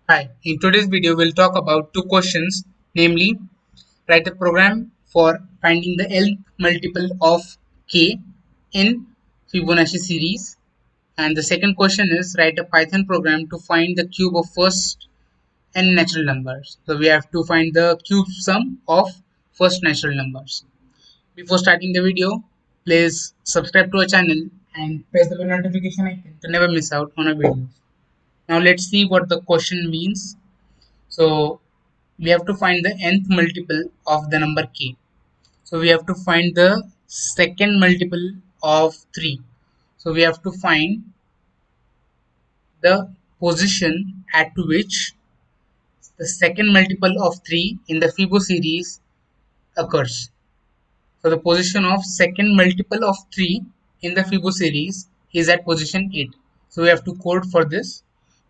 Hi, in today's video we'll talk about two questions, namely write a program for finding the nth multiple of k in Fibonacci series, and the second question is write a Python program to find the cube of first n natural numbers. So we have to find the cube sum of first natural numbers. Before starting the video, please subscribe to our channel and press the bell notification icon to never miss out on our videos. Now let's see what the question means. So we have to find the nth multiple of the number k. So we have to find the second multiple of 3. So we have to find the position at which the second multiple of 3 in the Fibonacci series occurs. So the position of second multiple of 3 in the Fibonacci series is at position 8. So we have to code for this.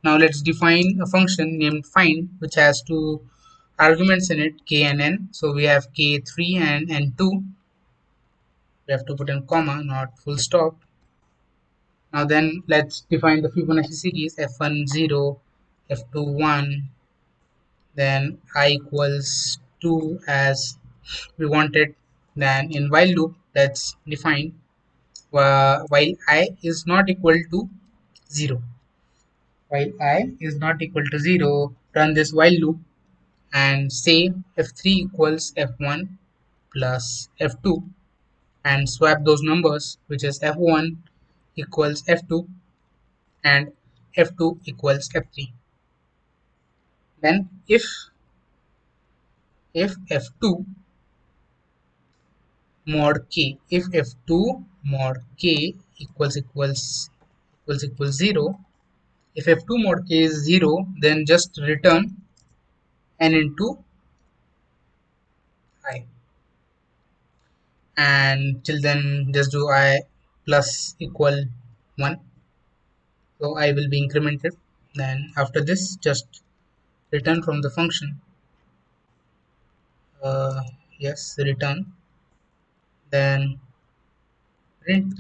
Now let's define a function named find, which has two arguments in it, k and n. So we have k3 and n2. We have to put in comma, not full stop. Now then let's define the Fibonacci series f1 0, f2 1, then I equals 2 as we wanted. Then in while loop, let's define while I is not equal to 0. While I is not equal to 0, run this while loop and say f3 equals f1 plus f2 and swap those numbers, which is f1 equals f2 and f2 equals f3. Then if f2 mod k, if f2 mod k equals 0, if f2 mod k is 0, then just return n into I, and till then just do I plus equal 1. So I will be incremented. Then after this just return from the function, yes, return, then print.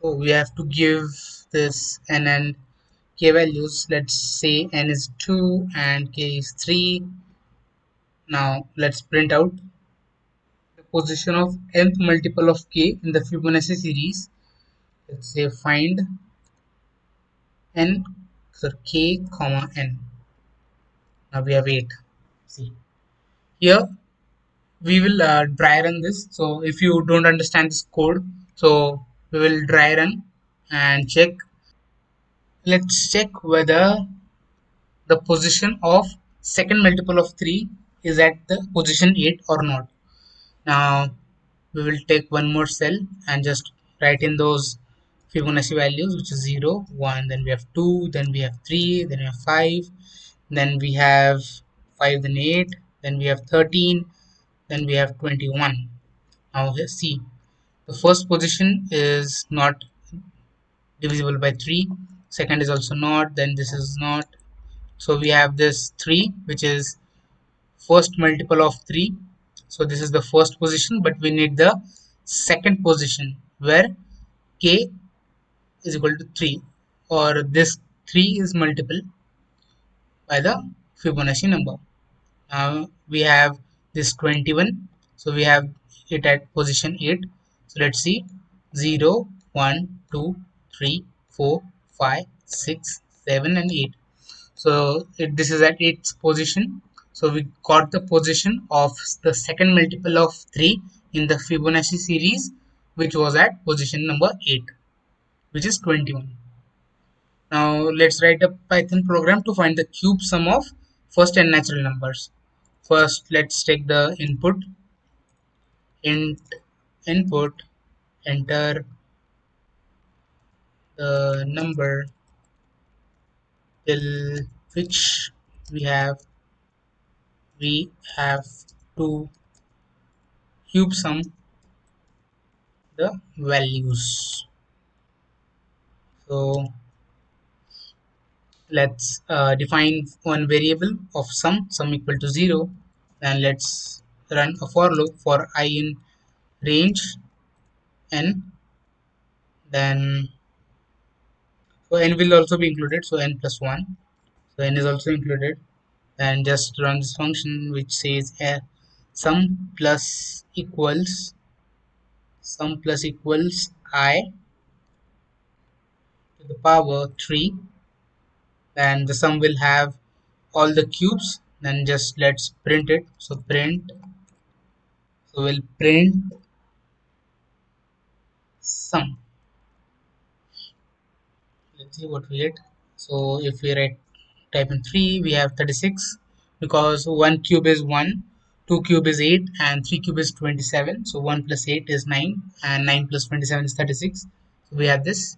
So we have to give this n and k values. Let's say n is 2 and k is 3. Now let's print out the position of nth multiple of k in the Fibonacci series. Let's say find n, so k comma n. Now we have 8. See here we will dry run this. So if you don't understand this code, so we will dry run and check. Let's check whether the position of second multiple of 3 is at the position 8 or not. Now we will take one more cell and just write in those Fibonacci values, which is 0 1, then we have 2, then we have 3, then we have 5, then we have 5, then 8, then we have 13, then we have 21. Now see, the first position is not divisible by 3, second is also not, then this is not. So we have this 3, which is first multiple of 3. So this is the first position, but we need the second position where k is equal to 3, or this 3 is multiple by the Fibonacci number. Now we have this 21, so we have it at position 8. So let's see, 0 1 2 3 4 5 6 7 and 8. So this is at its position. So we got the position of the second multiple of 3 in the Fibonacci series, which was at position number 8, which is 21. Now let's write a Python program to find the cube sum of first n natural numbers. First let's take the int input, enter the number till which we have to cube sum the values. So let's define one variable of sum equal to 0, and let's run a for loop for I in range n. Then So n will also be included, so n plus 1. So n is also included, and just run this function which says sum plus equals I to the power 3, and the sum will have all the cubes. Then just let's print it. So we'll print sum. Let's see what we get. So if we type in 3, we have 36, because 1 cube is 1, 2 cube is 8, and 3 cube is 27. So 1 plus 8 is 9, and 9 plus 27 is 36. So we have this.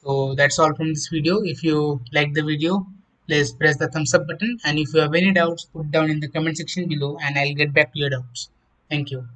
So that's all from this video. If you like the video, please press the thumbs up button, and if you have any doubts, put down in the comment section below and I'll get back to your doubts. Thank you.